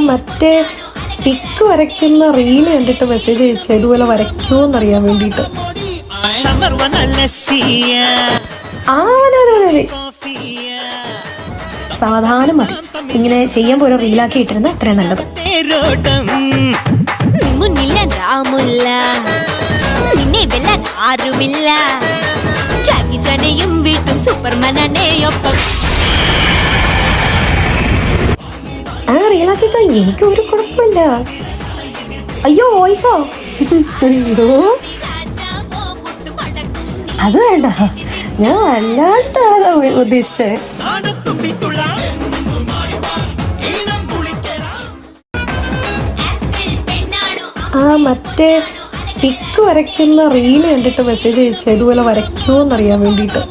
മറ്റേ പിക്ക് വരയ്ക്കുന്ന റീല് കണ്ടിട്ട് മെസ്സേജ് അയച്ച ഇതുപോലെ വരയ്ക്കുമോന്നറിയാൻ വേണ്ടിയിട്ട്. സാവധാനം മതി, ഇങ്ങനെ ചെയ്യുമ്പോൾ ഒരു റീലാക്കി ഇട്ടിരുന്ന അത്രയും നല്ലത്. റീലാക്കി കഴിഞ്ഞു, എനിക്ക് ഒരു കുഴപ്പമില്ല. അയ്യോ വോയിസോ, അയ്യോ അത് വേണ്ട, ഞാൻ അല്ലാണ്ടാണ് ഉദ്ദേശിച്ചത്. മറ്റേ പിക്ക് വരയ്ക്കുന്ന റീല് കണ്ടിട്ട് മെസ്സേജ് അയച്ച ഇതുപോലെ വരയ്ക്കുമോന്നറിയാൻ വേണ്ടിയിട്ട്.